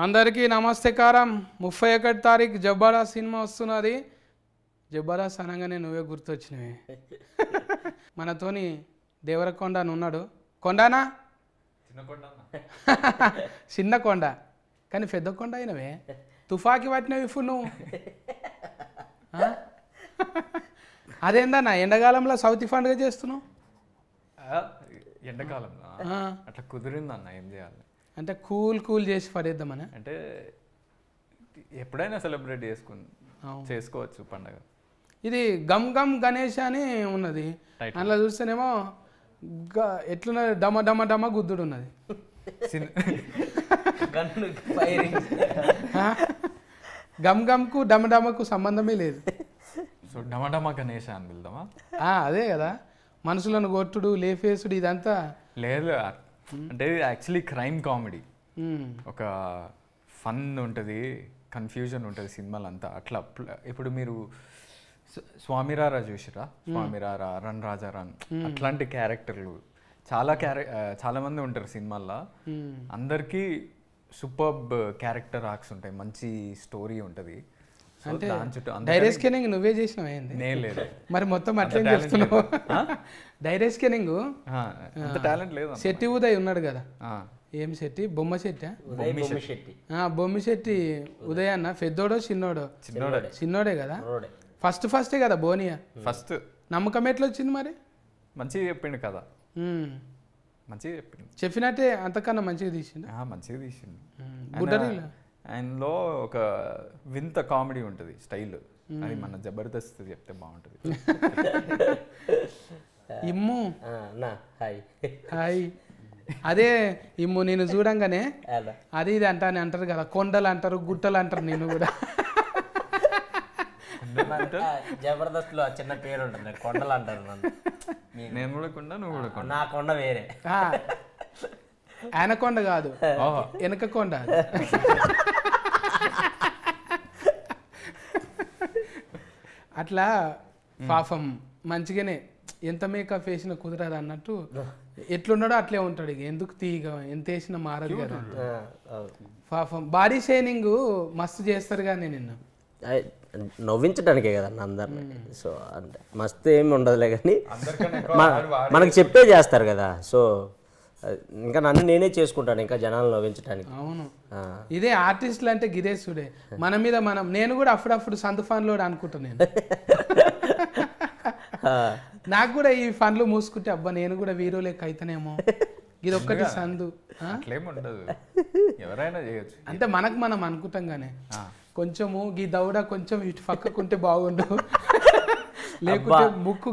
అందరికీ నమస్తేకారం 31 తారీఖు జబర్దస్త్ సినిమా వస్తున్నది. జబర్దస్త్ అనగానే నువ్వే గుర్తొచ్చినవే. మనతోని దేవరకొండ అని ఉన్నాడు. కొండనా చిన్న కొండ కానీ పెద్ద కొండ అయినవే. తుఫాకి పట్టినవి ఇప్పుడు నువ్వు. అదేందన్నా ఎండాకాలంలో సౌత్ పండుగ చేస్తున్నావు? ఎండాకాలంలో అట్లా కుదిరిందన్న, ఏం చేయాలి అంటే కూల్ కూల్ చేసి పడేద్దామని. అంటే ఎప్పుడైనా సెలబ్రేట్ చేసుకోవచ్చు పండగ. ఇది గమ్ గమ్ గణేష్ అని ఉన్నది. అందులో చూస్తేనేమో ఎట్లున్నది, డమ డమ డమ గుద్దుడు ఉన్నది. గమ్ గమ్కు డమ డమకు సంబంధమే లేదు. సో డమడమ గణేష్ అని వెళ్దామా? అదే కదా, మనుషులను కొట్టుడు లేఫేసుడు ఇదంతా లేదు. అంటే యాక్చువల్లీ క్రైమ్ కామెడీ, ఒక ఫన్ ఉంటుంది, కన్ఫ్యూజన్ ఉంటుంది సినిమాలు అంతా. అట్లా ఇప్పుడు మీరు స్వామిరారా చూసిరా? స్వామిరారా, రన్ రాజా రన్, అట్లాంటి క్యారెక్టర్లు చాలా మంది ఉంటారు సినిమాల్లో. అందరికీ సూపర్బ్ క్యారెక్టర్ ఆర్క్స్ ఉంటాయి, మంచి స్టోరీ ఉంటుంది. అంటే డైరెక్ట్ స్కానింగ్ నువ్వే చేసినావు ఏంది? నేను లేదు మరి మొత్తం అట్లే చెప్తున్నావు. డైరెక్ట్ స్కానింగ్ టాలెంట్ లేదు. శెట్టి ఉదయ్ ఉన్నాడు కదా, ఏం శెట్టి, బొమ్మ శెట్టి, బొమ్మి శెట్టి ఉదయ్ అన్న పెద్దోడో చిన్నోడో? చిన్నోడే కదా. ఫస్టే కదా బోనియా. ఫస్ట్ నమ్మకం ఎట్లా వచ్చింది మరి? మంచిగా చెప్పిండు కదా, మంచిగా చెప్పిండు. చెప్పినట్టే అంతకన్నా మంచిగా తీసిండు. మంచిగా తీసిండు. గుడ్డరీలో ఆయనలో ఒక వింత కామెడీ ఉంటుంది, స్టైల్. అది మన జబర్దస్త్ చెప్తే బాగుంటుంది. ఇమ్ము హాయ్, అదే ఇమ్ము నేను చూడంగానే అది ఇది అంటారు కదా, కొండలు అంటారు, గుట్టలు అంటారు. నేను కూడా జబర్దస్త్ లో చిన్న పేరు ఉంటుంది, కొండలు అంటారు. నేను కూడా కొండ, నువ్వు కూడా కొండ. నా కొండ వేరే, ఆయన కొండ కాదు, వెనక కొండ. అట్లా పాపం మంచిగానే ఎంత మేకప్ వేసినా కుదరదు అన్నట్టు ఎట్లున్నాడో అట్లే ఉంటాడు. ఇక ఎందుకు తీగ ఎంత వేసినా మారదు కదా. పాపం బాడీ షైనింగ్ మస్తు చేస్తారు కానీ నిన్ను నవ్వించడానికే కదా అందరిని. సో అంటే మస్తు ఏమి ఉండదులే కానీ మనకు చెప్పే చేస్తారు కదా. సో ఇంకా నన్ను నేనే చేసుకుంటాను ఇంకా జనాలు నవ్వించడానికి. అవును, ఇదే ఆర్టిస్టులు అంటే గిరేశుడే. మన మీద నేను కూడా అప్పుడప్పుడు సందు ఫన్లో అనుకుంటాను. నేను నాకు కూడా ఈ ఫన్లు మూసుకుంటే అబ్బా నేను కూడా వీరో లెక్క అయితేనేమో, ఇది ఒక్కటి సందు. ఎవరైనా చేయొచ్చు అంటే మనకు మనం అనుకుంటాం కానీ కొంచెము ఈ దౌడ కొంచెం ఇటు పక్కకుంటే బాగుండు, లేకుంటే ముక్కు.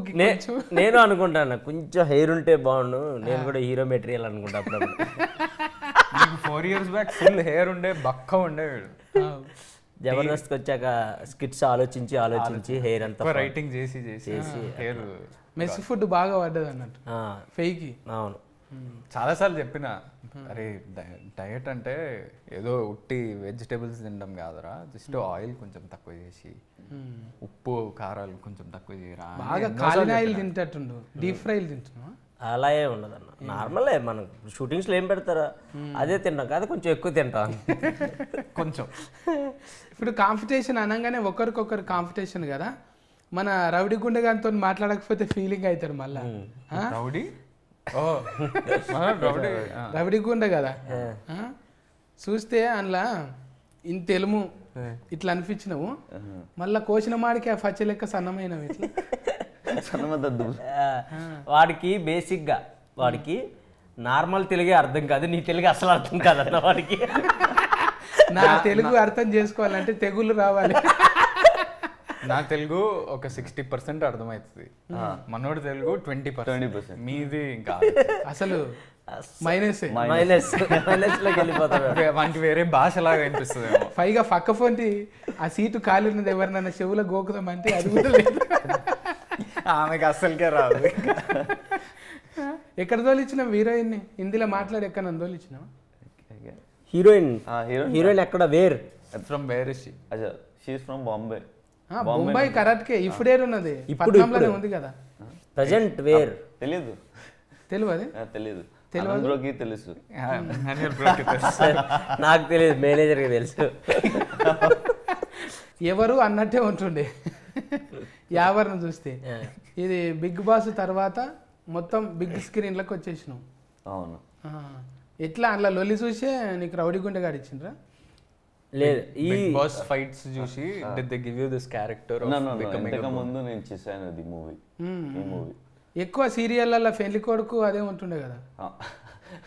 నేను అనుకుంటాను కొంచెం హెయిర్ ఉంటే బాగుండు, నేను కూడా హీరో మెటీరియల్ అనుకుంటా. అప్పుడు 4 years బ్యాక్ ఫుల్ హెయిర్ ఉండే, బక్క ఉండేవాడు. జబర్దస్త్కి వచ్చాక స్కిట్స్ ఆలోచించి హెయిర్ అంతా రైటింగ్ చేసి హెయిర్ మెస్ ఫుడ్ బాగా పడ్డది అన్నట్టు ఫెయికి. అవును, చాలాసార్లు చెప్పిన, అరే డయట్ అంటే ఏదో ఉట్టి వెజిటేబుల్స్ తినడం కాదురా, జస్ట్ ఆయిల్ కొంచెం తక్కువ చేసి, ఉప్పు కారాలు కొంచెం తక్కువ చేయరా. బాగా కాలిన ఆయిల్ తింటట్టుండు, డీప్ ఫ్రైలు తింటున్నా. అలా ఏ ఉండదు అన్న, నార్మలే. మనం షూటింగ్స్లో ఏం పెడతారా అదే తింటాం కాదు, కొంచెం ఎక్కువ తింటాం కొంచెం. ఇప్పుడు కాంపిటీషన్ అనగానే ఒకరికొకరు కాంపిటీషన్ కదా. మన రౌడీ గుండెగానితో మాట్లాడకపోతే ఫీలింగ్ అవుతారు మళ్ళా. రౌడీ గుండె కదా చూస్తే అందులో ఇంత తెలుము ఇట్లా అనిపించినావు, మళ్ళా కోసిన మాడికి ఆ పచ్చ లెక్క సన్నమైనవి. ఇట్లా వాడికి బేసిక్గా నార్మల్ తెలుగే అర్థం కాదు, నీ తెలుగు అసలు అర్థం కాదన్న వాడికి. నా తెలుగు అర్థం చేసుకోవాలంటే తెగులు రావాలి. నా తెలుగు ఒక 60% అర్థమవుతుంది, మనోడి తెలుగు 20%. మీది ఇంకా అసలు మైనస్ లోకి వెళ్ళిపోతాడు. వానికి వేరే భాషలాగా అనిపిస్తుంది. పైగా పక్క ఫోన్టి ఆ సీటు ఖాళీ ఉన్నది, ఎవరినైనా చెవులో గోకుదామంటే అది కూడా లేదు. ఆమెకి అస్సలకే రాదు. ఎక్కడ తోలిచ్చినావు హీరోయిన్ని? హిందీలో మాట్లాడి ఎక్కడ నన్ను తోలిచ్చినావు? హీరోయిన్ ఎక్కడ? Where from where is she is from Bombay. Bombay కరాట్కే ఇప్పుడు ఏరున్నది, పట్నంలోనే ఉంది కదా ప్రజెంట్. వేర్ తెలియదు. తెలియదు ఆనంద్ బ్రోకి తెలుసు. అనిల్ బ్రోకి తెలుసు. నాకు తెలియదు, మేనేజర్కి తెలుసు. ఎవరు అన్నట్టే ఉంటుండే యావర్ను చూస్తే. ఇది బిగ్ బాస్ తర్వాత మొత్తం బిగ్ స్క్రీన్లకు వచ్చేసినాం. అవును. ఎట్లా అట్లా లొల్లి చూసే నీకు రౌడీ గుండె గాడిచ్చిండ్రా? లేదు, ఈ బిగ్ బాస్ ఫైట్స్ చూసి did they give you this character of becoming a ఇంతకు ముందు నేను చేశాను ఇది మూవీ. ఈ మూవీ ఎక్కువ సీరియళ్ళల్లో ఫెన్లి కొడుకు అదే ఉంటుండే కదా.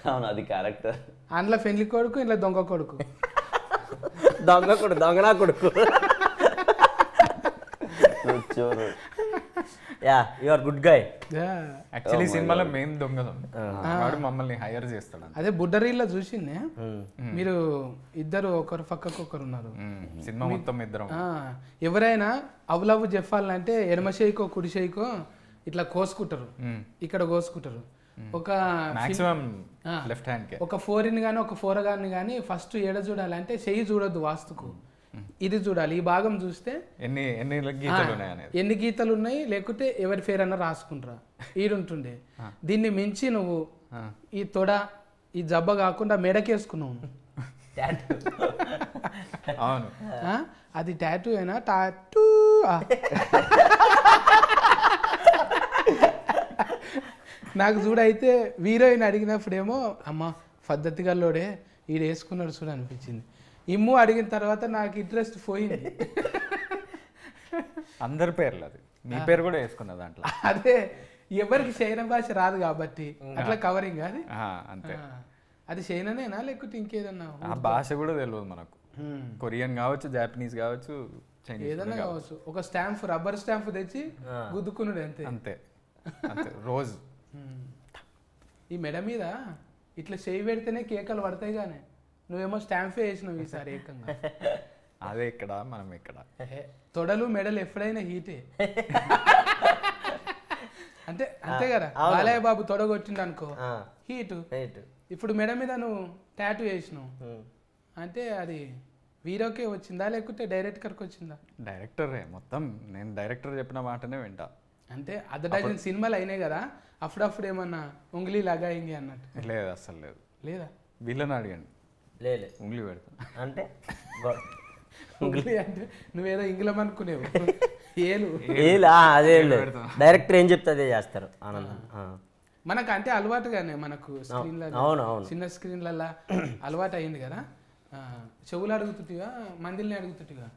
అవును, అది క్యారెక్టర్. అందులో ఫెన్లి కొడుకు, ఇంట్లో దొంగ కొడుకు. దొంగనా కొడుకు. Yeah, you are good guy. Actually సినిమాలో మేము దొంగలం, వాడు మమ్మల్ని హైర్ చేస్తాడు. అదే బుడ్డరీల్లో చూసిందే, మీరు ఇద్దరు ఒకరు పక్కకు ఒకరు ఉన్నారు. సినిమా మొత్తం ఇద్దరం. ఎవరైనా అవులవ్వు చెప్పాలంటే ఎడమ చేయికో కుడి చేయికో ఇట్లా కోసుకుంటారు, ఇక్కడ కోసుకుంటారు. ఒక మాక్సిమం లెఫ్ట్ హ్యాండ్ కే. ఒక ఫోరిన్ కానీ ఒక ఫోరగాన్ని కానీ ఫస్ట్ ఏడ చూడాలంటే చెయ్యి చూడొద్దు వాస్తుకు, ఇది చూడాలి. ఈ భాగం చూస్తే ఎన్ని గీతలు ఉన్నాయి అనేది, ఎన్ని గీతలు ఉన్నాయి, లేకుంటే ఎవరి పేరు అన్నా రాసుకుంటారా ఈడుంటుండే. దీన్ని మించి నువ్వు ఈ తొడ ఈ జబ్బ కాకుండా మెడకేసుకున్నావు. అవును, అది టాటూ అయినా టాటూ. నాకు చూడైతే హీరోయిన్ అడిగినప్పుడేమో అమ్మ పద్ధతిగా లోడే ఈడు వేసుకున్నాడు చూడ అనిపించింది. ఇమ్ము అడిగిన తర్వాత నాకు ఇంట్రెస్ట్ పోయింది. అందరి పేర్లు, అది మీ పేరు కూడా వేసుకున్న దాంట్లో. అదే ఎవరికి చైనా భాష రాదు కాబట్టి అట్లా కవరింగ్ అది అంతే. అది చైనానేనా లేకుంటే ఇంకేదన్నా? ఆ భాష కూడా తెలియదు మనకు. కొరియన్ కావచ్చు, జాపనీస్ కావచ్చు, చైనీస్ ఏదన్నా కావచ్చు. ఒక స్టాంప్, రబ్బర్ స్టాంప్ తెచ్చి గుద్దుకున్నాడు అంతే. అంతే అంతే రోజు. ఈ మెడ మీద ఇట్లా చేయి పెడితేనే కేకలు పడతాయి కానీ నువ్వేమో స్టాంపే వేసినావు ఈసారి ఏకంగా. అదే ఇక్కడ మనం ఇక్కడ తొడలు మెడలు ఎప్పుడైనా హీటే అంటే అంతే కదా. బాలయ్య బాబు తొడ కొట్టిండు అనుకో హీటు. ఇప్పుడు మెడ మీద నువ్వు టాటూ వేసినావు అంటే అది హీరోకే వచ్చిందా లేకుంటే డైరెక్టర్కి వచ్చిందా? డైరెక్టరే మొత్తం. నేను డైరెక్టర్ చెప్పిన మాటనే వింటా. అంటే అర్ధ సినిమాలు అయినాయి కదా, అప్పుడప్పుడు ఏమన్నా ఉంగిలి లాగా అయింది అన్నట్టు? లేదు, అస్సలు లేదు. లేదా? వీళ్ళని అడిగండి. లేదు, ఉంగిలి పెడతా అంటే ఉంగిలి అంటే నువ్వేదో ఇంగ్లం అనుకునేవు. ఏలు అదే డైరెక్టర్ ఏం చెప్తే అదే చేస్తారు. ఆనందం మనకు అంటే అలవాటుగానే మనకు స్క్రీన్లలో, చిన్న స్క్రీన్లలో అలవాటు అయింది కదా. చెవులు అడుగుతుంటివా, మందిల్ని అడుగుతుంటివా,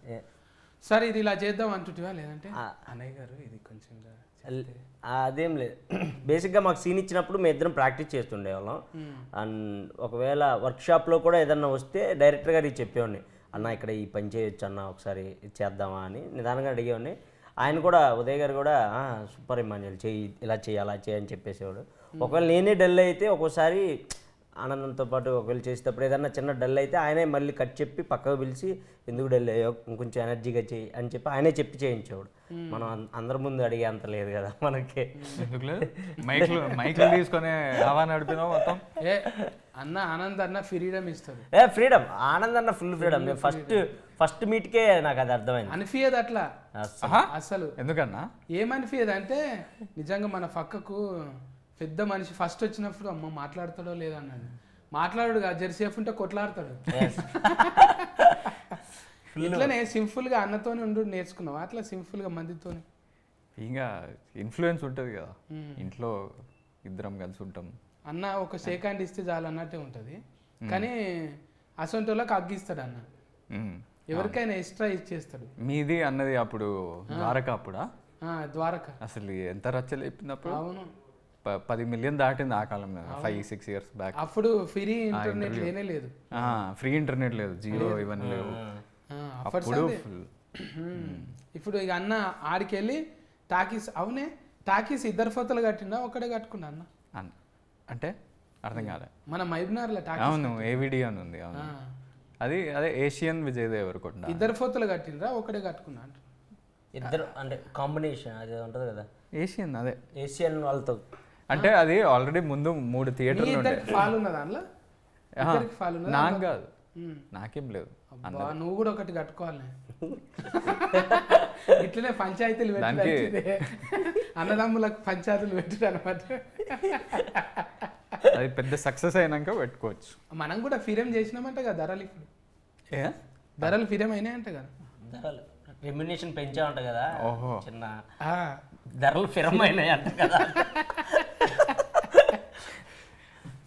సరే ఇది ఇలా చేద్దాం అంటుంటివా, లేదంటే అన్నయ్య గారు ఇది కొంచెం అదేం లేదు. బేసిక్గా మాకు సీన్ ఇచ్చినప్పుడు మేము ఇద్దరం ప్రాక్టీస్ చేస్తుండేవాళ్ళం. అండ్ ఒకవేళ వర్క్షాప్లో కూడా ఏదన్నా వస్తే డైరెక్టర్ గారికి చెప్పేవాడిని, అన్న ఇక్కడ ఈ పని చేయొచ్చు అన్న, ఒకసారి చేద్దామా అని నిదానంగా అడిగేవాడిని. ఆయన కూడా, ఉదయ్ గారు కూడా సూపర్ ఇమాన్యుల్ చెయ్యి, ఇలా చెయ్యి అలా చేయి అని చెప్పేసేవాడు. ఒకవేళ నేనే డల్ అయితే ఒక్కోసారి ఆనందంతో పాటు ఒకవేళ చేసేటప్పుడు ఏదన్నా చిన్న డల్ అయితే ఆయనే మళ్ళీ కట్ చెప్పి పక్కకు పిలిచి ఎందుకు డల్ అయ్యో ఇంకొంచెం ఎనర్జీగా చేయి అని చెప్పి ఆయనే చెప్పి చేయించేవాడు. మనం అందరి ముందు అడిగే అంత లేదు కదా మనకి. ఎందుకు లేదు, మైక్లు తీసుకొని హవా నడిపినావు మొత్తం. అన్న ఆనంద్ అన్న ఫ్రీడమ్ ఇస్తాడు. ఫ్రీడమ్, ఆనంద్ అన్న ఫుల్ ఫ్రీడమ్. నేను ఫస్ట్ మీట్కే నాకు అది అర్థమైంది. అనిపించదు అట్లా అసలు. ఎందుకన్నా ఏమనిపించదు అంటే నిజంగా మన పక్కకు పెద్ద మనిషి ఫస్ట్ వచ్చినప్పుడు అమ్మ మాట్లాడతాడో లేదా అన్నాడు. మాట్లాడు జెర్సేఫ్ ఉంటే కొట్లాడతాడు. ఇట్లనే సింపుల్ గా అన్నతోనే ఉండు నేర్చుకున్నావా? అట్లా సింపుల్ గా మందితోనే ఇంకా ఇన్ఫ్లుయెన్స్ ఉంటుంది కదా ఇంట్లో, ఇద్దరం కలిసి ఉంటాం. అన్న ఒక షేక్ హ్యాండ్ ఇస్తే చాలు అన్నట్టే ఉంటుంది. కానీ అసొంటోళ్ళకి అగ్గిస్తాడు అన్న, ఎవరికైనా ఎక్స్ట్రా ఇచ్చేస్తాడు. మీది అన్నది అప్పుడు ద్వారక, అప్పుడా ద్వారక అసలు ఎంత రచ్చలు చెప్పింది. అవును, 10 million దాటింది ఆ కాలంలో, 5-6 years బ్యాక్. అప్పుడు ఫ్రీ ఇంటర్నెట్ లేనే లేదు. ఫ్రీ ఇంటర్నెట్ లేదు, జీరో ఇవన్నీ లేవు అప్పుడు. ఇప్పుడు ఇక అన్న ఆడికి వెళ్ళి టాకీస్, అవునే టాకీస్ ఇద్దరు ఫోటోలు కట్టిండా ఒకటే కట్టుకున్నా అన్న? అంటే అర్థం కాలే. మన మైబ్నార్లో టాకీస్. అవును, ఏవిడి అని ఉంది. అవును, అది అదే ఏషియన్ విజయ్ దేవరకొండ. ఇద్దరు ఫోటోలు కట్టిండ్రా ఒకటే కట్టుకున్నా అంట? ఇద్దరు అంటే కాంబినేషన్ అది ఉంటుంది కదా, ఏషియన్. అదే ఏషియన్ వాళ్ళతో అంటే అది ఆల్రెడీ ముందు 3 థియేటర్లు ఉండే. ఫాల్ ఉన్న దాంట్లో నాకు కాదు, నాకేం లేదు. నువ్వు కూడా ఒకటి కట్టుకోవాలి. ఇట్లనే పంచాయతీలు పెట్టి అన్నదమ్ములకు పంచాయతీలు పెట్టారు అనమాట. అది పెద్ద సక్సెస్ అయినాక పెట్టుకోవచ్చు. మనం కూడా ఫిరేం చేసినామంట కదా ధరలు. ఇప్పుడు ఏ ధరలు ఫిరేం అయినాయంట కదా. ధరలు రెమ్యునేషన్ పెంచామంట కదా. ఓహో. చిన్న ఆ, ధరలు ఫిరం అయినాయి అంట కదా.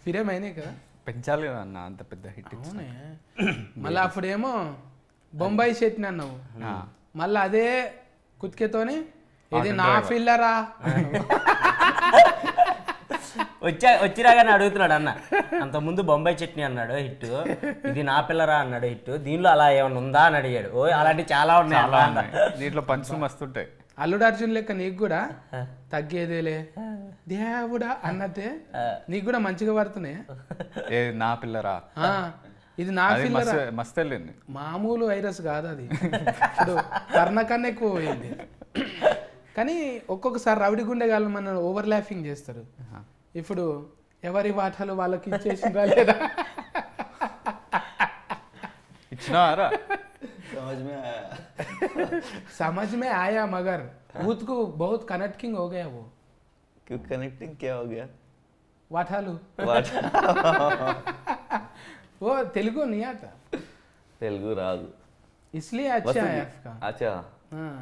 ఫిరేం అయినాయి కదా. పెంచాలి కదా అన్న, అంత పెద్ద హిట్. అవునే. మళ్ళీ అప్పుడేమో బొంబాయి చట్నీ అన్నావు, మళ్ళీ అదే కుతికేతోని ఇది నా ఫిల్లరా వచ్చిరాగానే అడుగుతున్నాడు అన్న. అంతకుముందు బొంబాయి చట్నీ అన్నాడు హిట్, ఇది నా పిల్లరా అన్నాడు హిట్, దీనిలో అలా ఏమైనా ఉందా అని అడిగాడు. ఓ అలాంటివి చాలా ఉన్నాయి, దీంట్లో పంచులు మస్తుంటాయి. అల్లుడు అర్జున్ లెక్క నీకు కూడా తగ్గేదేలే దేవుడా అన్నట్టే నీకు కూడా మంచిగా పడుతున్నాయి. ఏ నా పిల్లరా, ఇది నా పిల్లరా మస్తు వెళ్ళింది. మామూలు వైరస్ కాదు అది, ఇప్పుడు కర్ణ కన్నా ఎక్కువ పోయింది. కానీ ఒక్కొక్కసారి రౌడి గుండెగాళ్ళు మన ఓవర్ ల్యాఫింగ్ చేస్తారు. ఇప్పుడు ఎవరి వాటాలు వాళ్ళకి ఇచ్చేసిందా లేదా? ఇచ్చినారా? समझ में आया मगर भूत को बहुत कनेक्टिंग हो गया वो. क्यों कनेक्टिंग क्या हो गया? वाठालू वो तेलुगु नहीं आता, तेलुगु रादु इसलिए अच्छा है आपका. अच्छा, हाँ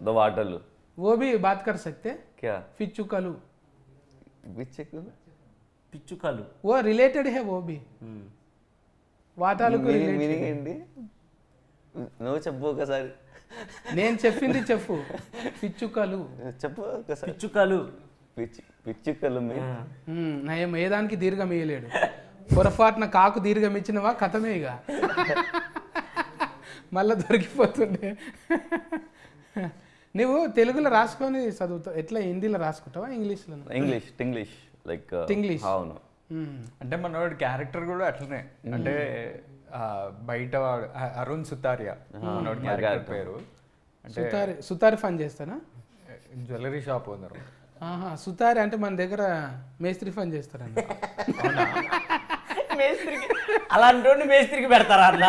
दो वाटलू वो भी बात कर सकते. क्या पिच्चुकलू పిచ్చుకలు वो रिलेटेड है, वो भी వాటాలు మీనింగ్ ఏంటి? నువ్వు చెప్పు ఒకసారి. నేను చెప్పింది చెప్పు. పిచ్చుకలు చెప్పు ఒకసారి. పిచ్చుకలు పిచ్చుకలు నయం ఏదానికి దీర్ఘం ఇయ్యలేడు. పొరపాటున కాకు దీర్ఘం ఇచ్చినవా కథమే ఇక మళ్ళా దొరికిపోతుండే. నువ్వు తెలుగులో రాసుకొని చదువుతావు ఎట్లా? హిందీలో రాసుకుంటావా ఇంగ్లీష్లో? English like English. అవును. అంటే మనోడి క్యారెక్టర్ కూడా అట్లనే. అంటే బయట వాడు అరుణ్ సుతారియా మనోడి క్యారెక్టర్ పేరు. అంటే సుతారి ఫన్ చేస్తానా? Jewellery shop owner. సుతారి అంటే మన దగ్గర మేస్త్రి ఫన్ చేస్తారన్న. మేస్త్రికి అలాంటి మేస్త్రికి పెడతారా అన్న?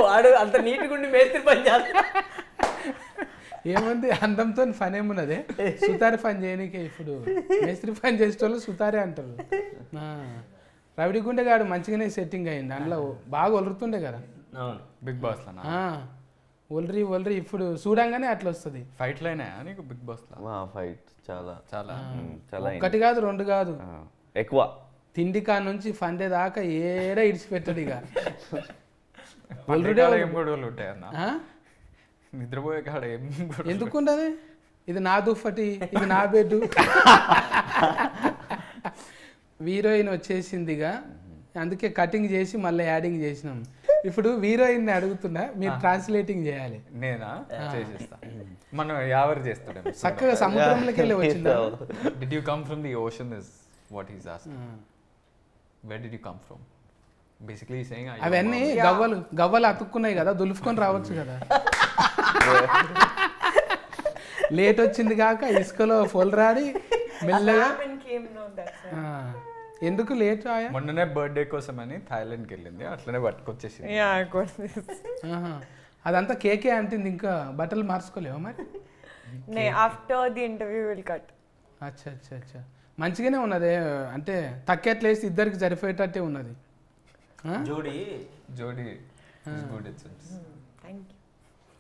వాడు అంత నీట్గా ఉండి మేస్త్రి పని చేస్తా. ఏముంది అందంతో ఫన్ ఏమున్నదే? సుతారి ఫన్ చేయనికే ఇప్పుడు మేస్త్రి ఫన్ చేసేటోళ్ళు సుతారే అంటారు. రవిడి గుండెగాడు మంచిగానే సెట్టింగ్ అయింది, అందులో బాగా ఒలురుతుండే కదా బిగ్ బాస్ లో. ఒలరి ఇప్పుడు చూడంగానే అట్లా వస్తుంది. ఫైట్లు అయినాయా నీకు బిగ్ బాస్ లో? ఫైట్ చాలా చాలా చాలా ఒకటి కాదు రెండు కాదు ఎక్కువ. తిండి కా నుంచి ఫండే దాకా ఏడా ఇడిచిపెట్టాడు ఇక. ఏం గొడవలు ఉంటాయి అన్న? నిద్రపోయే కాడ ఏం ఎందుకుండదు? ఇది నా దుప్పటి, ఇది నా బెడ్. హీరోయిన్ వచ్చేసిందిగా, అందుకే కటింగ్ చేసి మళ్ళీ యాడింగ్ చేసినాం. ఇప్పుడు హీరోయిన్ అడుగుతున్నా, మీరు ట్రాన్స్లేటింగ్ చేయాలి. నేనా చేసేస్తా. మనం ఎవరు చేస్తాడు చక్కగా సముద్రంలోకి వెళ్ళి వచ్చిందా? Did you come from the ocean is what he's asking. Where did you come from? Basically saying అవన్నీ గవ్వలు అతుక్కున్నాయి కదా, దులుపుకొని రావచ్చు కదా. లేట్ వచ్చింది కాక ఇసుకలో పొలరాడి మెల్లగా. ఎందుకు లేట్ ఆయా? మొన్ననే బర్త్డే కోసం అని థాయిలాండ్కి వెళ్ళింది, అట్లనే పట్టుకొచ్చేసింది. అదంతా కేకే అంటుంది, ఇంకా బట్టలు మార్చుకోలేవా మరి? After the interview will cut. అచ్చా అచ్చా అచ్చా, మంచిగానే ఉన్నది. అంటే తక్కేట్లేసి ఇద్దరికి సరిపోయేటట్టే ఉన్నది. జోడి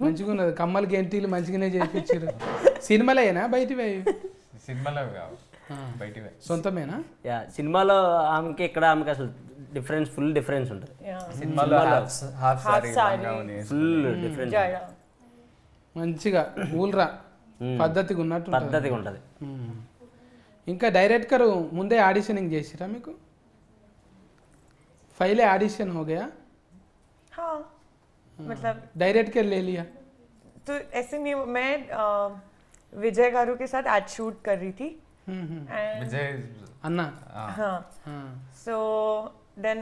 మంచిగా ఉన్నది. కమ్మలు గెంటీలు మంచిగానే చేయించారు. సినిమాలేనా బయటివి? సినిమాలో బయట సొంతమేనా? సినిమాలో ఆమెకి ఇక్కడ ఆమెకి అసలు డిఫరెన్స్, ఫుల్ డిఫరెన్స్ ఉంటుంది. సినిమాలో ఫుల్ డిఫరెన్స్, మంచిగా ఊల్రా పద్ధతిగా ఉన్నట్టు పద్ధతిగా ఉంటుంది. ఇంకా డైరెక్టర్ ముందే ఆడిషనింగ్ చేసిరా మీకు? पहले ऑडिशन हो गया? हाँ, मतलब डायरेक्ट कर ले लिया? तो ऐसे नहीं, मैं विजय गारू के साथ एड शूट कर रही थी. विजय अन्ना. हाँ. So then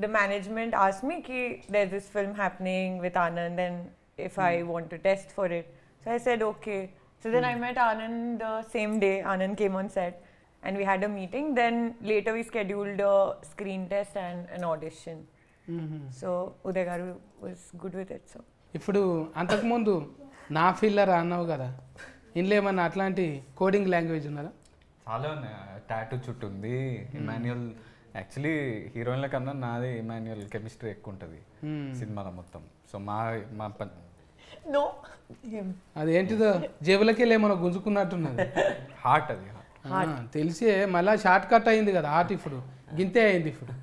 the management asked me कि there's this film happening with Anand and if I want to test for it. So I said okay. So then I met Anand the same day. Anand came on set. And we had a meeting. Then later we scheduled a screen test and an audition. So Uday Garu was good with it. So ఇప్పుడు అంతకుముందు నా filler అన్నావు కదా, ఇందులో ఏమన్నా అట్లాంటి coding language ఉన్నదా? చాలా ఉన్నాయి. టాటూ చుట్టూ ఉంది. ఇమాన్యుయల్ యాక్చువల్లీ హీరోయిన్ల కన్నా నాదే ఇమాన్యుయల్ కెమిస్ట్రీ ఎక్కువ ఉంటుంది సినిమాలో మొత్తం. సో మా No. అదేంటిదో జేబులకి వెళ్ళి ఏమన్నా గుంజుకున్నట్టున్నది. హార్ట్ అది. తెలిసే మళ్ళా షార్ట్ కట్ అయింది కదా హార్ట్. ఇప్పుడు గింతే అయింది ఇప్పుడు.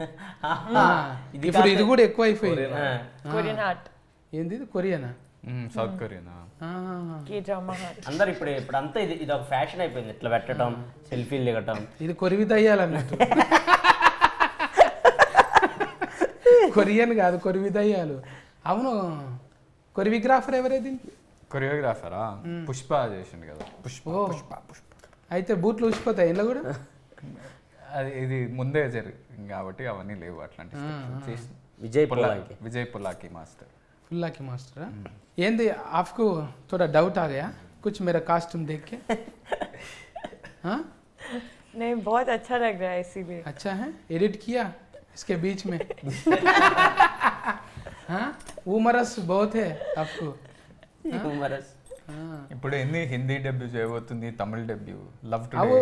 ఇప్పుడు ఇది కూడా ఎక్కువ అయిపోయింది. Korean heart. ఏంది ఇది కొరియానా? సౌత్ కొరియానా? K-drama heart. అందరు ఇప్పుడు అంతా ఇది ఒక ఫ్యాషన్ అయిపోయింది, ఇట్లా పెట్టడం, సెల్ఫీలు దిగటం. ఇది కొరివి దయ్యాలన్నట్టు. కొరియన్ కాదు, కొరివి దయ్యాలు. అవును, కొరియోగ్రాఫర్ ఎవరేది? కొరియోగ్రాఫరా పుష్ప చేసిండు కదా. పుష్ప. అయితే బూట్లు ఊసిపోతాయి ఇంట్లో కూడా. అది ఇది ముందే జరిగింది కాబట్టి అవన్నీ లేవు అట్లాంటి. విజయ్ పుల్లాకి మాస్టర్. पुल्ला की मास्टर ఏంది आपको थोड़ा डाउट आ गया कुछ मेरा कॉस्ट्यूम देख के? हाँ नहीं, बहुत अच्छा लग रहा है इसीलिए. अच्छा है, एडिट किया इसके बीच में. हाँ उमरस बहुत है आपको. ఇప్పుడు ఎన్ని హిందీ డెబ్యూ చేయబోతుంది, తమిళ డెబ్యూ, లవ్ టుడే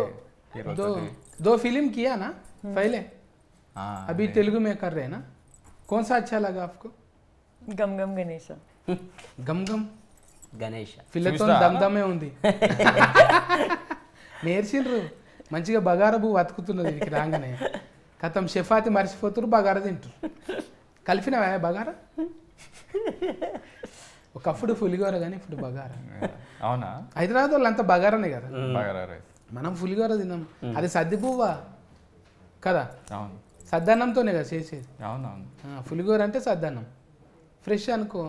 दो फिल्म किया ना पहले, अभी तेलुगु में कर रहे हैं ना. कौन सा अच्छा लगा आपको? गम गम गणेशा. गम गम గణేష్ పిల్లతో దమ్దమే ఉంది. నేర్చిండ్రు మంచిగా బగారా పువ్వు అతుకుతున్నది వీరికి రాగానే. కథం షెఫాతి మర్చిపోతున్నారు, బగారా తింటారు. కలిపినవా బగారా? ఒకప్పుడు పులిగోర కానీ ఇప్పుడు బగారా. అవునా? హైదరాబాద్ వాళ్ళు అంతా బగారానే కదా, బగారా రైస్. మనం పులిగోర తిన్నాం. అది సద్ది పువ్వా కదా, అవును. సద్దన్నంతోనే కదా చేసేది. అవునవును. పులిగోర అంటే సద్దన్నం, ఫ్రెష్ అనుకో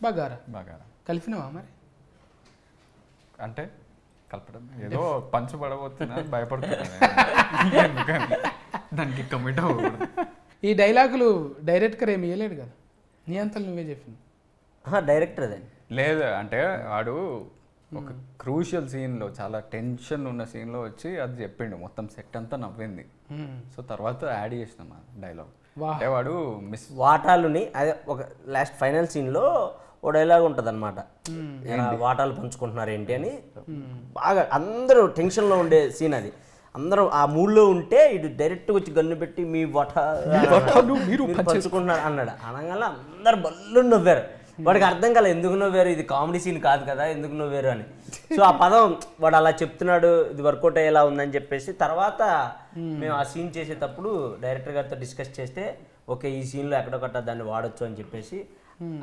బగారా. బగారా కలిపినవా మరి? అంటే కలపడం ఏదో పంచు పడబోతున్నా భయపడుతున్నా దానికి కమిట్ అవ్వకూడదు. ఈ డైలాగులు డైరెక్టర్ ఏమి ఇవ్వలేడు కదా, నీ అంతలు నువ్వే చెప్పిన. డైరెక్టర్ అదే లేదు అంటే వాడు ఒక క్రూషియల్ సీన్లో, చాలా టెన్షన్ ఉన్న సీన్లో వచ్చి అది చెప్పిండు, మొత్తం సెట్ అంతా నవ్వింది. సో తర్వాత యాడ్ చేసినాం ఆ డైలాగ్. అంటే వాడు మిస్ వాటాలుని అదే ఒక లాస్ట్ ఫైనల్ సీన్లో ఓ డైలాగ్ ఉంటుంది అనమాట, వాటాలు పంచుకుంటున్నారు ఏంటి అని. బాగా అందరూ టెన్షన్లో ఉండే సీన్ అది. అందరూ ఆ మూడ్లో ఉంటే ఇటు డైరెక్ట్గా వచ్చి గన్ను పెట్టి మీ వాటాలు మీరు పంచుకుంటున్నారు అన్నాడు. అనగానే అందరు బల్లు నవ్వారు. వాడికి అర్థం కాలే ఎందుకు నవ్వారు, ఇది కామెడీ సీన్ కాదు కదా, ఎందుకు నవ్వారు అని. సో ఆ పదం వాడు అలా చెప్తున్నాడు, ఇది వర్కౌట్ అయ్యేలా ఉందని చెప్పేసి తర్వాత మేము ఆ సీన్ చేసేటప్పుడు డైరెక్టర్ గారితో డిస్కస్ చేస్తే ఓకే ఈ సీన్లో ఎక్కడొకట దాన్ని వాడచ్చు అని చెప్పేసి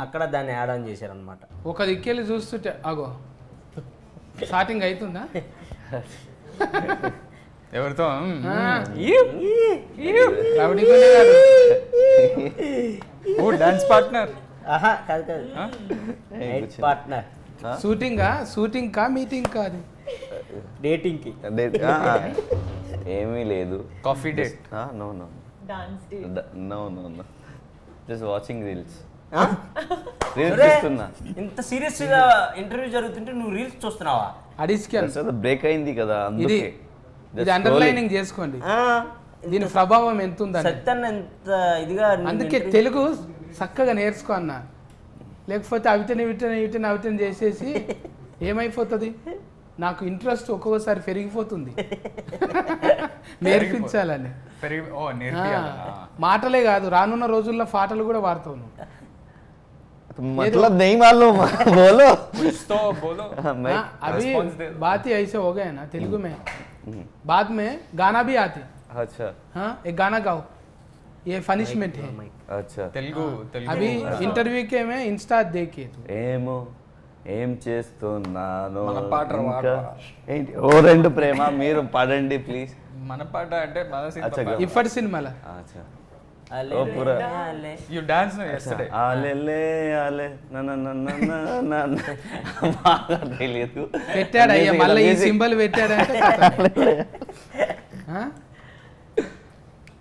అక్కడ దాన్ని యాడ్ ఆన్ చేశారనమాట. ఒక దిక్కెళ్ళి చూస్తుంటే అగో స్టార్టింగ్ అవుతుందా ఎవరితో డాన్స్ పార్ట్నర్ కాదు కాదు పార్ట్నర్. షూటింగ్ కా మీటింగ్ కా? అది డేటింగ్కి ఏమీ లేదు. Coffee date? No no Dance date. No no no just watching reels. Reels చూస్తున్నా. ఇంత సీరియస్ గా ఇంటర్వ్యూ జరుగుతుంటే నువ్వు రీల్స్ చూస్తున్నావా? బ్రేక్ అయింది కదా ఇది అండర్లైనింగ్ చేసుకోండి, దీని ప్రభావం ఎంత ఉందని. సత్యన్న ఎంత ఇదిగా అందుకే తెలుగు చక్కగా నేర్చుకో అన్న, లేకపోతే అవిటని చేసేసి ఏమైపోతుంది. నాకు ఇంట్రెస్ట్ ఒక్కొక్కసారి పెరిగిపోతుంది నేర్పించాలని. మాటలే కాదు, రానున్న రోజుల్లో పాటలు కూడా వాడతావు నువ్వు. मतलब नहीं मालूम बोलो कुछ तो बोलो. अभी बात ही ऐसे हो गए ना तेलुगु में, बाद में गाना भी आते. अच्छा हाँ एक गाना गाओ, ये पनिशमेंट है. अच्छा तेलुगु अभी इंटरव्यू के में इंस्टा देखिए तू. ఏమో ఏం చేస్తున్నాను మన పాట ఏంటి ఓ రెండు ప్రేమ మీరు పాడండి ప్లీజ్. మన పాట అంటే మన సినిమా ఇప్పటి సినిమాల अच्छा అలే ఓ పూరా యు డాన్స్ yesterday ఆలే ఆలే నా బాగా తెలియదు పెట్టాడు అయ్యా, మళ్ళీ ఈ సింబల్ పెట్టాడంటే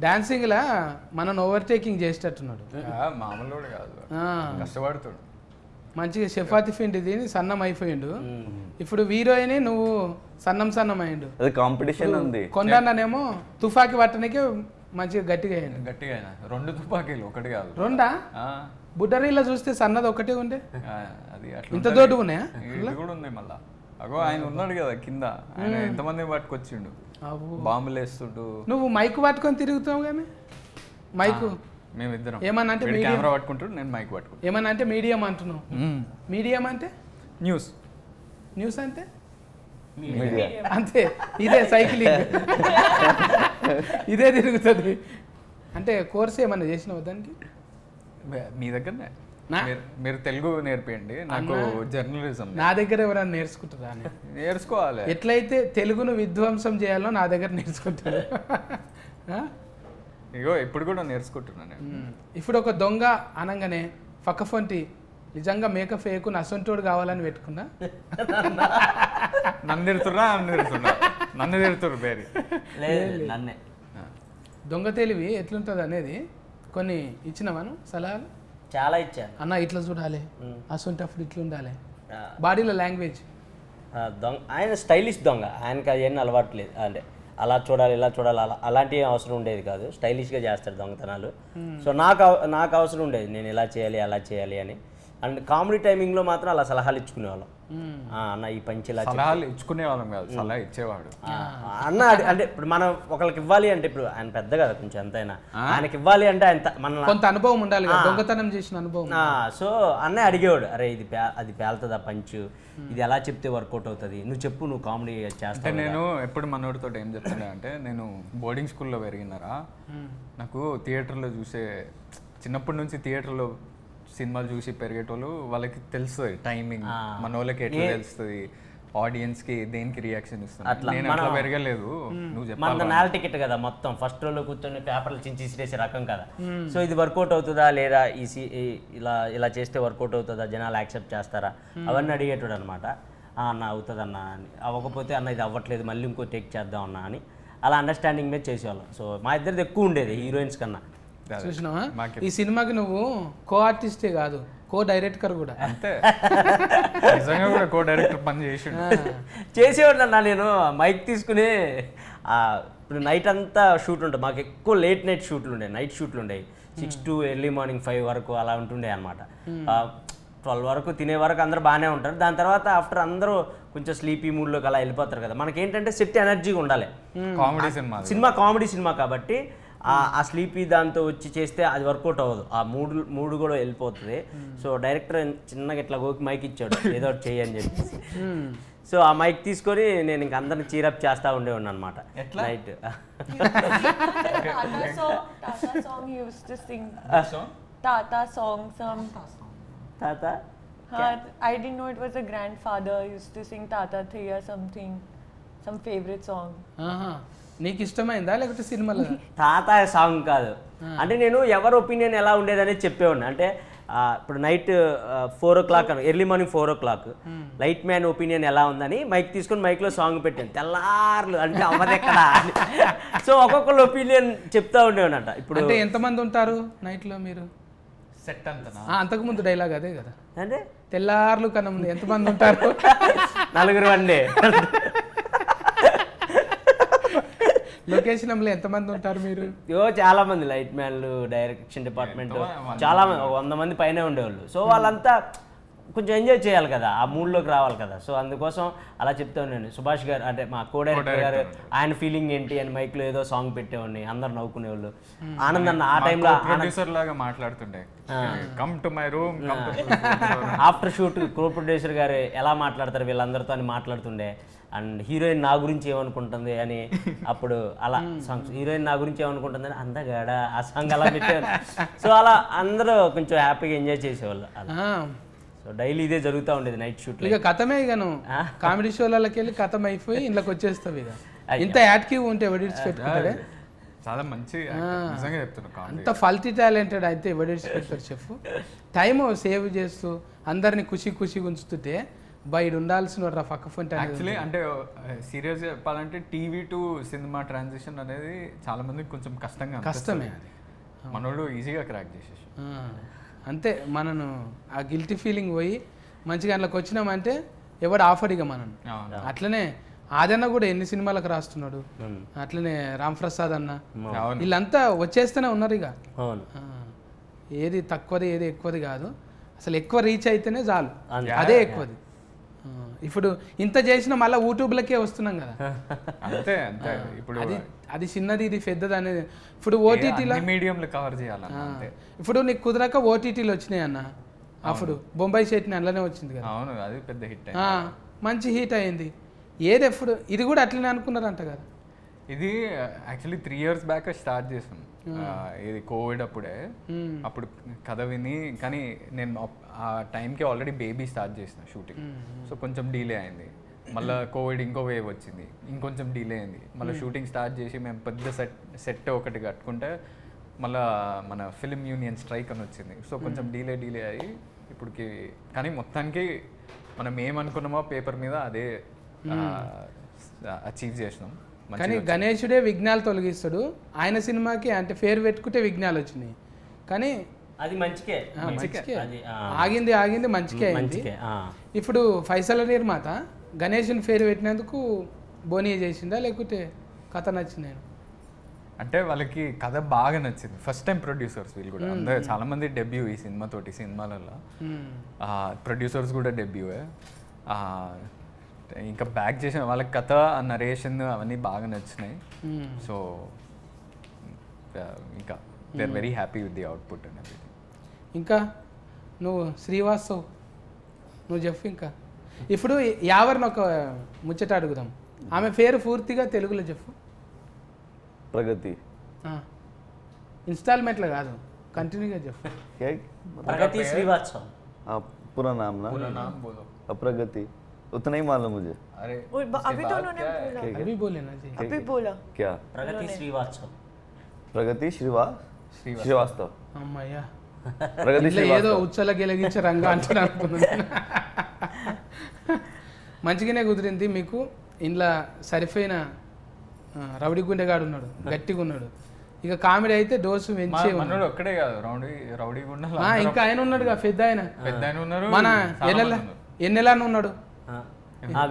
డాన్సింగ్ లా మనను ఓవర్టేకింగ్ చేసేటట్టున్నాడు. మామూలు కాదు, కష్టపడుతాడు. మంచిగా చపాతి పిండి తిని సన్నం అయిపోయిండు. ఇప్పుడు హీరోయిన్ నువ్వు సన్నం అయ్యిండు. అది కాంపిటీషన్ ఉంది. కొండనేమో తుఫాకి పట్టడానికే మంచిగా గట్టిగా అయ్యిండు. గట్టిగా అయినా 2 తుపాకీలు ఒకటి కాదు, 2 బుడ్డరీలో చూస్తే సన్నది ఒకటే ఉండే, అది అట్లా ఇంత దొడ్డు ఉన్నాయా? ఇది కూడా ఉంది మళ్ళా. అగో ఆయన ఉన్నాడు కదా కింద, ఆయన ఎంతమంది పట్టుకొచ్చిండు. బాంబులు వేస్తుంటూ నువ్వు మైక్ పట్టుకొని తిరుగుతావు కానీ మైకు మేమిద్దరం ఏమన్నా అంటే కెమెరా పట్టుకుంటాడు, నేను మైక్ పట్టుకుంటాను. ఏమన్నా అంటే మీడియం అంటున్నావు. మీడియం అంటే న్యూస్ అంటే అంతే, ఇదే సైక్లింగ్ ఇదే తిరుగుతుంది. అంటే కోర్స్ ఏమన్నా చేసినావు దానికి? మీ దగ్గరనే మీరు తెలుగు నేర్పియండి, నాకు జర్నలిజం. నా దగ్గర ఎవరైనా నేర్చుకుంటారా అని? నేర్చుకోవాలి. ఎట్లయితే తెలుగును విధ్వంసం చేయాలో నా దగ్గర నేర్చుకుంటారు. ఇగో ఇప్పుడు కూడా నేర్చుకుంటున్నాను. ఇప్పుడు ఒక దొంగ అనగానే పక్కఫొంటి నిజంగా మేకప్ వేయకు నసొంటోడు కావాలని పెట్టుకున్నా. నన్ను తిడుతున్నారు పేరు నన్నే. దొంగ తెలివి ఎట్లుంటుంది అనేది కొన్ని ఇచ్చినావాను సలహాలు. చాలా ఇచ్చాను అన్న, ఇట్లా చూడాలి, అసొంటప్పుడు ఇట్లా ఉండాలి, బాడీలో లాంగ్వేజ్. దొంగ ఆయన స్టైలిష్ దొంగ, ఆయనకి అది ఏం అలవాటు లేదు. అంటే అలా చూడాలి ఇలా చూడాలి అలాంటి అవసరం ఉండేది కాదు. స్టైలిష్గా చేస్తాడు దొంగతనాలు. సో నాకు అవసరం ఉండేది, నేను ఇలా చేయాలి అలా చేయాలి అని. అండ్ కామెడీ టైమింగ్లో మాత్రం అలా సలహాలు ఇచ్చుకునేవాళ్ళం. అన్న ఈ పంచి ఇలా సలహాలు ఇచ్చుకునేవాళ్ళం కాదు, సలహా ఇచ్చేవాడు అన్న. అంటే ఇప్పుడు మనం ఒకరికి ఇవ్వాలి అంటే, ఇప్పుడు ఆయన పెద్ద కదా కొంచెం ఎంతైనా, ఆయనకి ఇవ్వాలి అంటే ఆయన మన కొంత అనుభవం ఉండాలి, దొంగతనం చేసిన అనుభవం. సో అన్నయ్య అడిగేవాడు, అరే ఇది అది పేలుతుందా పంచు, ఇది ఎలా చెప్తే వర్కౌట్ అవుతుంది, నువ్వు చెప్పు, నువ్వు కామెడీ చేస్తా. నేను ఎప్పుడు మనోడితో ఏం చెప్తున్నా అంటే, నేను బోర్డింగ్ స్కూల్లో పెరిగినారా, నాకు థియేటర్లో చూసే చిన్నప్పటి నుంచి థియేటర్లో సినిమాలు చూసి పెరిగేటోళ్ళు వాళ్ళకి తెలుస్తుంది టైమింగ్, మన వాళ్ళకి ఎట్లా తెలుస్తుంది, ఆడియన్స్ కి దేనికి రియాక్షన్ ఇస్తుంది. నేను అట్లా పెరగలేదు. నువ్వు మన నేల టికెట్ కదా మొత్తం, ఫస్ట్ రోలో కూర్చొని పేపర్లు చించి ఇసిరేసే రకం కదా. సో ఇది వర్కౌట్ అవుతుందా లేదా, ఇలా చేస్తే వర్కౌట్ అవుతుందా, జనాలు యాక్సెప్ట్ చేస్తారా, అవన్నీ అడిగేటోడు అనమాట. అన్న అవుతుంది అన్న అని, అవ్వకపోతే అన్న ఇది అవ్వట్లేదు మళ్ళీ ఇంకో టేక్ చేద్దాం అన్న అని అలా అండర్స్టాండింగ్ మీద చేసేవాళ్ళం. సో మా ఇద్దరిది ఎక్కువ ఉండేది హీరోయిన్స్ కన్నా. చూసినావా, ఈ సినిమాకి నువ్వు కో ఆర్టిస్టే కాదు, కో డైరెక్టర్ కూడా. అంతే, నిజంగా కూడా కో డైరెక్టర్ పని చేసేవాడు అన్న. నేను మైక్ తీసుకుని ఇప్పుడు నైట్ అంతా షూట్ ఉంటుంది, మాకు ఎక్కువ లేట్ నైట్ షూట్లు ఉండేవి, నైట్ షూట్లు ఉండేవి. 6 to ఎర్లీ మార్నింగ్ 5 వరకు అలా ఉంటుండే అనమాట. 12 వరకు తినే వరకు అందరూ బాగానే ఉంటారు. దాని తర్వాత ఆఫ్టర్ అందరూ కొంచెం స్లీపీ మూడ్లోకి అలా వెళ్ళిపోతారు కదా. మనకి ఏంటంటే సెట్ ఎనర్జీగా ఉండాలి. సినిమా కామెడీ సినిమా కాబట్టి ఆ స్లీపీ దాంతో వచ్చి చేస్తే అది వర్కౌట్ అవ్వదు, ఆ మూడు కూడా వెళ్ళిపోతుంది. సో డైరెక్టర్ చిన్నగా ఇట్లా గోకి మైక్ ఇచ్చాడు, ఏదో ఒకటి చెయ్యి అని చెప్పేసి. సో ఆ మైక్ తీసుకొని నేను ఇంక అందరిని చీరప్ చేస్తూ ఉండేవాడిని అనమాట night. Tata? I didn't know it was a grandfather used to sing Tata Thi or something, some favorite song. నీకు ఇష్టమైందా లేకపోతే సినిమాలో? తాత సాంగ్ కాదు, అంటే నేను ఎవరి ఒపీనియన్ ఎలా ఉండేదనేది చెప్పేవాడిని. అంటే ఇప్పుడు night 4 o'clock early morning 4 o'clock light man opinion ఎలా ఉందని మైక్ తీసుకొని మైక్లో సాంగ్ పెట్టాను. తెల్లార్లు అంటే అవ్వదు ఎక్కడ. సో ఒక్కొక్కరు ఒపీనియన్ చెప్తా ఉండేవాడంట. ఇప్పుడు అంటే ఎంతమంది ఉంటారు నైట్లో మీరు? సెట్ అంతనా? అంతకుముందు డైలాగ్ అదే కదా, అంటే తెల్లార్లు కన్నా ముందు ఎంతమంది ఉంటారు? 4 అండి. లొకేషన్లో ఎంతమంది ఉంటారు మీరు? చాలా మంది లైట్ మ్యాన్లు, డైరెక్షన్ డిపార్ట్మెంట్ చాలా మంది, 100 మంది పైనే ఉండేవాళ్ళు. సో వాళ్ళంతా కొంచెం ఎంజాయ్ చేయాలి కదా, ఆ మూడ్లోకి రావాలి కదా. సో అందుకోసం అలా చెప్తా ఉన్నాను. సుభాష్ గారు అంటే మా కో డైరెక్టర్ గారు, ఆయన ఫీలింగ్ ఏంటి అని మైక్లో ఏదో సాంగ్ పెట్టేవాడిని, అందరు నవ్వుకునేవాళ్ళు. ఆనంద్ అన్న ఆ టైంలో ప్రొడ్యూసర్ లాగా మాట్లాడుతుండే, come to my room. After shoot co producer గారు ఎలా మాట్లాడతారు వీళ్ళందరితో అని మాట్లాడుతుండే. అండ్ హీరోయిన్ నా గురించి ఏమనుకుంటుంది అని, అప్పుడు అలా సాంగ్స్ హీరోయిన్ నా గురించి ఏమనుకుంటుంది అని అందగాడ ఆ సాంగ్ అలా పెట్టేవాళ్ళు. సో అలా అందరూ కొంచెం హ్యాపీగా ఎంజాయ్ చేసేవాళ్ళు. సో డైలీ ఇదే జరుగుతూ ఉండేది నైట్ షూట్. ఇక కథమే, ఇక నువ్వు కామెడీ షోలకి వెళ్ళి కథం అయిపోయి ఇంట్లోకి వచ్చేస్తావు. ఇక ఇంత యాక్టివ్ ఉంటే ఎవడిడ్స్ పెట్టుకుంటాడే. చాలా మంచి నిజంగా చెప్తున్నా, అంత ఫల్టీ టాలెంటెడ్ అయితే ఎవడిడ్స్ పెడతారు చెప్పు. టైము సేవ్ చేస్తూ అందరినీ ఖుషిగా ఉంచుతుంటే బయట ఉండాల్సిన పక్క ఫోన్. యాక్చువల్లీ అంటే సీరియస్గా చెప్పాలంటే టీవీ టు సినిమా ట్రాన్సిషన్ అనేది చాలా మందికి కొంచెం కష్టమే. అది మనోడు ఈజీగా క్రాక్ చేసేసి అంతే. మనను ఆ గిల్టీ ఫీలింగ్ పోయి మంచిగా అందులోకి వచ్చినామంటే ఎవడు ఆఫర్ ఇక మనను. అట్లనే ఆదన్న కూడా ఎన్ని సినిమాలకు రాస్తున్నాడు, అట్లనే రామ్ ప్రసాద్ అన్న, వీళ్ళంతా వచ్చేస్తూనే ఉన్నారు. ఇక ఏది తక్కువది ఏది ఎక్కువది కాదు, అసలు ఎక్కువ రీచ్ అయితేనే చాలు, అదే ఎక్కువది. ఇప్పుడు ఇంత చేసినా మళ్ళీ యూట్యూబ్లకే వస్తున్నాం కదా. అంతే అంతే. ఇప్పుడు అది చిన్నది ఇది పెద్దది అనేది. ఇప్పుడు ఓటీటీలో మీడియంలో కవర్ చేయాలన్న అంతే. ఇప్పుడు నీకు కుదరక ఓటీటీలు వచ్చినాయి అన్న. అప్పుడు బొంబాయి చట్నీ అందులోనే వచ్చింది కదా. అవును, అది పెద్ద హిట్. మంచి హిట్ అయింది. ఏది ఎప్పుడు ఇది కూడా అట్లనే అనుకున్నారంట కదా. ఇది యాక్చువల్లీ 3 years బ్యాక్ స్టార్ట్ చేసాం. ఇది కోవిడ్ అప్పుడే. అప్పుడు కథ విని, కానీ నేను ఆ టైంకి ఆల్రెడీ బేబీ స్టార్ట్ చేసిన షూటింగ్. సో కొంచెం డిలే అయింది. మళ్ళీ కోవిడ్ ఇంకో వేవ్ వచ్చింది, ఇంకొంచెం డిలే అయింది. మళ్ళీ షూటింగ్ స్టార్ట్ చేసి మేము పెద్ద సెట్ ఒకటి కట్టుకుంటే మళ్ళీ మన ఫిల్మ్ యూనియన్ స్ట్రైక్ అని వచ్చింది. సో కొంచెం డిలే అయ్యి ఇప్పటికి, కానీ మొత్తానికి మనం ఏమనుకున్నామో పేపర్ మీద అదే అచీవ్ చేసినాం. కానీ గణేశుడే విఘ్నాలు తొలగిస్తాడు. ఆయన సినిమాకి అంటే పేరు పెట్టుకుంటే విఘ్నాలు వచ్చినాయి, కానీ అది మంచికే ఆగింది మంచికే అయింది. ఇప్పుడు ఫైసల నిర్మాత గణేష్ని పేరు పెట్టినందుకు బోనీ చేసిందా లేకపోతే కథ నచ్చింది? అంటే వాళ్ళకి కథ బాగా నచ్చింది. ఫస్ట్ టైం ప్రొడ్యూసర్స్ వీళ్ళు కూడా. అందరూ చాలా మంది డెబ్యూ ఈ సినిమాతోటి. సినిమాలలో ప్రొడ్యూసర్స్ కూడా డెబ్యూయే. ఇంకా బ్యాక్ చేసిన వాళ్ళకి కథ, నరేషన్ అవన్నీ బాగా నచ్చినాయి. సో ఇంకా they are very happy with the output and everything. ఇంకా నువ్వు శ్రీవాస్తవ్ నువ్వు చెప్పు. ఇంకా ఇప్పుడు యావర్ని ఒక ముచ్చట అడుగుదాం. ఆమె పేరు పూర్తిగా తెలుగులో చెప్పు. प्रगति. ఇన్స్టాల్మెంట్లో కాదు, కంటిన్యూగా చెప్పు. क्या? प्रगति श्रीवास्तव. हाँ, पूरा नाम ना. पूरा नाम बोलो. प्रगति उतना ही मालूम मुझे. अरे अभी तो उन्होंने बोला. अभी बोले ना जी. अभी बोला. क्या? प्रगति श्रीवास्तव. प्रगति श्रीवास्तव. అమ్మయ్యా, प्रगति ఏదో श्रीवास्तव. ఉచ్చల గెలిగించే రంగా అంటున్నా అనుకున్నాను. మంచిగానే కుదిరింది మీకు. ఇంట్లో సరిపోయిన రౌడీ గుండెగాడు ఉన్నాడు, గట్టిగా ఉన్నాడు. ఇక కామెడీ అయితే డోసు పెంచే మనోడు ఒక్కడే కాదు, రౌడీ గుండా ఇంకా ఆయన ఉన్నాడుగా, పెద్ద ఆయన ఉన్నారు. మన ఎన్నెలానే ఉన్నాడు.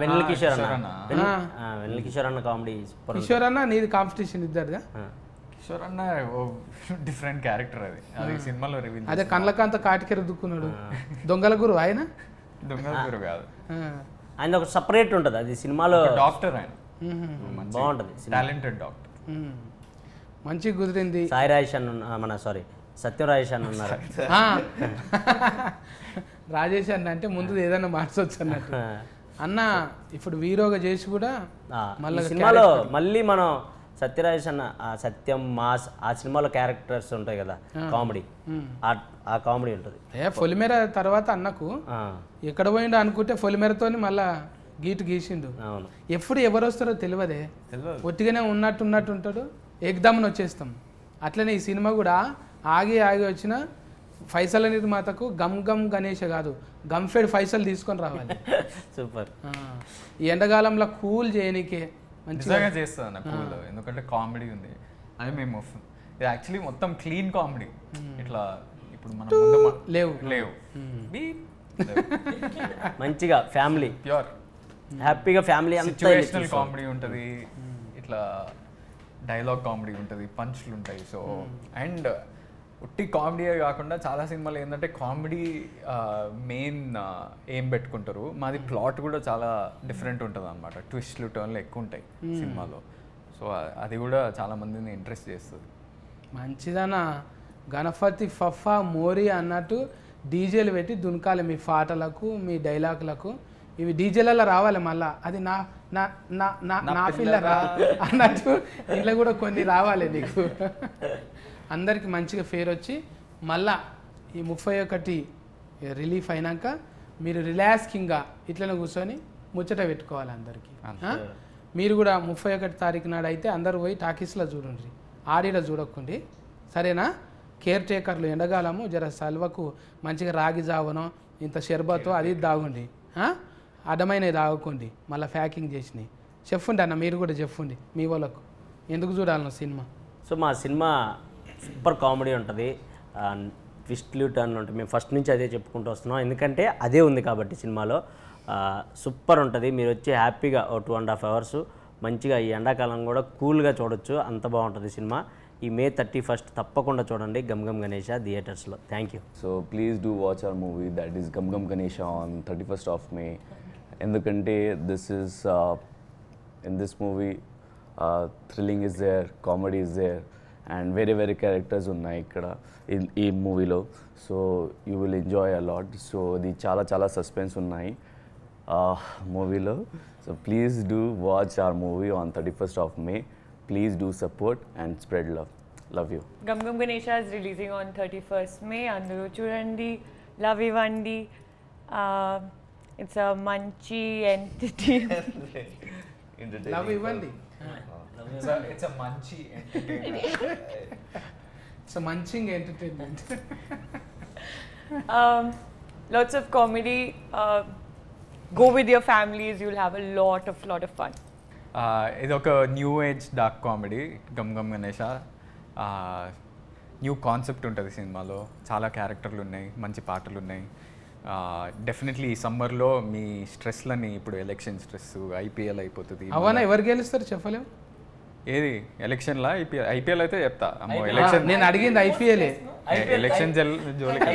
వెన్నెల కిషోర్ అన్న. వెన్నెల కిషోర్ అన్న కామెడీ. కిషోర్ అన్న నీది కాంపిటీషన్ ఇద్దరుగా. కిషోర్ అన్న డిఫరెంట్ క్యారెక్టర్ అది సినిమాలో రివీల్. అదే కళ్ళకంత కాటికి రుద్దుకున్నాడు. దొంగల గురు ఆయన. దొంగల గురు కాదు, ఆయన ఒక సపరేట్ ఉంటుంది అది సినిమాలో. డాక్టర్ ఆయన, బాగుంటుంది, టాలెంటెడ్ డాక్టర్. మంచిగా కుదిరింది. సాయి రాజేష్ అన్న మన సత్యం రాజేష్ అన్న ఉన్నారు. రాజేష్ అన్న అంటే ముందు ఏదైనా మార్చొచ్చు అన్నట్టు. అన్న ఇప్పుడు హీరోగా చేసి కూడా మళ్ళీ సినిమాలో మళ్ళీ మనం సత్యరాజేష్ అన్న సత్యం మాస్ ఆ సినిమాలో క్యారెక్టర్స్ ఉంటాయి కదా, కామెడీ, ఆ కామెడీ ఉంటుంది. పొలిమేర తర్వాత అన్నకు ఎక్కడ పోయిండో అనుకుంటే పొలిమేరతో మళ్ళా గీటు గీసిండు. ఎప్పుడు ఎవరు వస్తారో తెలియదే, ఒట్టిగానే ఉన్నట్టు ఉంటాడు, ఏకదమ్మని వచ్చేస్తాం. అట్లనే ఈ సినిమా కూడా ఆగి వచ్చిన ఫైసల నిర్మాతకు గమ్ గణేష్ కాదు, గంఫెడ్ ఫైసల్ తీసుకొని రావాలి. సూపర్. ఈ ఎండాకాలంలో కూల్ చేయనికే మంచిగా చేస్తుంది అన్న కూల్, ఎందుకంటే కామెడీ ఉంది. అది మేము ఇది యాక్చువల్లీ మొత్తం క్లీన్ కామెడీ. ఇట్లా ఇప్పుడు మనం లేవు మంచిగా ఫ్యామిలీ, ప్యూర్ హ్యాపీగా ఫ్యామిలీ. సిచ్యువేషనల్ కామెడీ ఉంటుంది, ఇట్లా డైలాగ్ కామెడీ ఉంటుంది, పంచ్లు ఉంటాయి. సో అండ్ ఉట్టి కామెడీయే కాకుండా చాలా సినిమాలు ఏంటంటే కామెడీ మెయిన్ ఏం పెట్టుకుంటారు. మాది ప్లాట్ కూడా చాలా డిఫరెంట్ ఉంటుంది అనమాట, ట్విస్ట్లు టర్న్లు ఎక్కువ ఉంటాయి సినిమాలో. సో అది కూడా చాలా మందిని ఇంట్రెస్ట్ చేస్తుంది. మంచిదనా. గణపతి ఫఫా మోరీ అన్నట్టు డీజేలు పెట్టి దునకాలి మీ పాటలకు, మీ డైలాగులకు. ఇవి డీజేలలో రావాలి మళ్ళా. అది నా నా నా నా నా పిల్లరా అన్నట్టు ఇంట్లో కూడా కొన్ని రావాలి నీకు. అందరికి మంచిగా పేరు వచ్చి మళ్ళా ఈ 31 రిలీఫ్ అయినాక మీరు రిలాక్సింగ్గా ఇట్లనే కూర్చొని ముచ్చట పెట్టుకోవాలి అందరికీ. మీరు కూడా 31 తారీఖు నాడు అయితే అందరూ పోయి టాకీస్లో చూడండి, ఆడిలో చూడకండి, సరేనా? కేర్ టేకర్లు ఎండగాలము జర సల్వకు మంచిగా రాగి జావనో ఇంత షర్బతో అది తాగుండి, అడ్డమైనవి తాగకండి, మళ్ళీ ప్యాకింగ్ చేసినాయి. చెప్పండి అన్న, మీరు కూడా చెప్పండి మీ వాళ్ళకు ఎందుకు చూడాలన్న సినిమా. సో మా సినిమా సూపర్ కామెడీ ఉంటుంది, ట్విస్ట్లు టర్న్ ఉంటుంది. మేము ఫస్ట్ నుంచి అదే చెప్పుకుంటూ వస్తున్నాం, ఎందుకంటే అదే ఉంది కాబట్టి సినిమాలో. సూపర్ ఉంటుంది. మీరు వచ్చి హ్యాపీగా 2.5 hours మంచిగా ఈ ఎండాకాలం కూడా కూల్గా చూడొచ్చు, అంత బాగుంటుంది సినిమా. ఈ May 31 తప్పకుండా చూడండి గమ్ గమ్ గణేష థియేటర్స్లో. Thank you. So please do watch our movie, that is Gum Gum Ganesha on 31st of May. ఎందుకంటే in this movie thrilling is there, comedy is there, and very characters ఉన్నాయి ఇక్కడ ఈ మూవీలో. So you will enjoy a lot. So ఇది చాలా suspense ఉన్నాయి మూవీలో. So please do watch our movie on 31st of May. Please do support and spread love. Love you. Gum Gum Ganesha is releasing on 31st May. Andaru chudandi, love ivandi. It's a manchi entity. Love ఇవ్వండి. It's a munchy entertainment. It's a munching entertainment. Lots of comedy. Go with your families. You'll have a lot of fun. ఇది ఒక new age dark comedy Gam Gam Ganesha. New concept ఉంటుంది సినిమాలో, చాలా క్యారెక్టర్లు ఉన్నాయి, మంచి పాటలు ఉన్నాయి. డెఫినెట్లీ ఈ సమ్మర్లో మీ స్ట్రెస్లని, ఇప్పుడు ఎలక్షన్ స్ట్రెస్, ఐపీఎల్ అయిపోతుంది. అవనా ఎవరు గెలుస్తారు చెప్పలేము. ఏది ఎలక్షన్లా? ఐపీఎల్ అయితే చెప్తా. అమ్మో ఎలక్షన్ నేను అడిగింది ఐపీఎల్. ఎలక్షన్ జోలికి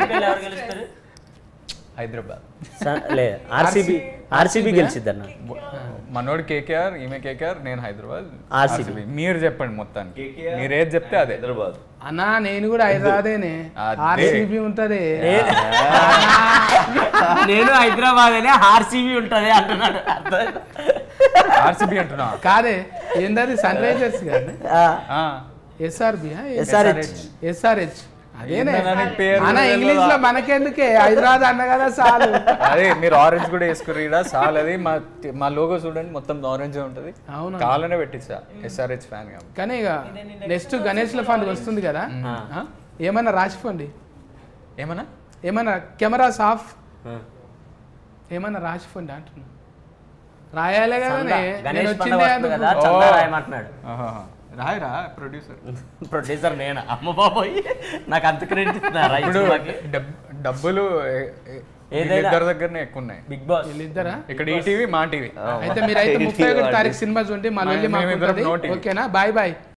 హైదరాబాద్ ఆర్సీబీ గెలిచిద్దన్న. మనోడు కేకేఆర్, ఈమె కేకేఆర్, నేను హైదరాబాద్. ఆర్సీబీ. మీరు చెప్పండి మొత్తానికి, మీరు ఏది చెప్తే అదే. హైదరాబాద్ అన్నా నేను కూడా హైదరాబాదేనే. ఆర్సీబీ ఉంటది. నేను హైదరాబాద్ ఆర్సీబీ ఉంటది అంటున్నాడు. ఆర్సీబీ అంటున్నా కాదే, ఏందది సన్ రైజర్స్ కానీ ఎస్ఆర్బి ఎస్ఆర్హెచ్ అదేనే అన్న. ఇంగ్లీష్ లో మనకెందుకే, హైదరాబాద్ అన్న కదా చాలు. అదే మీరు ఆరెంజ్ కూడా వేసుకురా చాలు. అది మా లోగో చూడండి, మొత్తం ఆరెంజ్ ఉంటుంది. అవును, కావాలనే పెట్టించా ఎస్ఆర్హెచ్ ఫ్యాన్. కానీ ఇక నెక్స్ట్ గణేష్ల ఫండ్ వస్తుంది కదా, ఏమన్నా రాసిపోండి. ఏమన్నా కెమెరాస్ ఆఫ్ ఏమన్నా రాసిపోండి అంటున్నా. రాయాలే కదా నేను వచ్చిందే రాయమంటున్నాడు. రాయరా ప్రొడ్యూసర్ నేను. అమ్మ బాబోయ్, నాకు అంత క్రెడిట్ ఇస్తున్నారా? డబ్బులు ఇద్దరి దగ్గరనే ఎక్కువ ఉన్నాయి. బిగ్ బాస్ వీళ్ళిద్దరా? ఇక్కడ ఈటీవీ, మా టీవీ. అయితే మీరైతే 31 తారీఖు సినిమా చూడండి. మళ్ళీ ఓకేనా? Bye bye.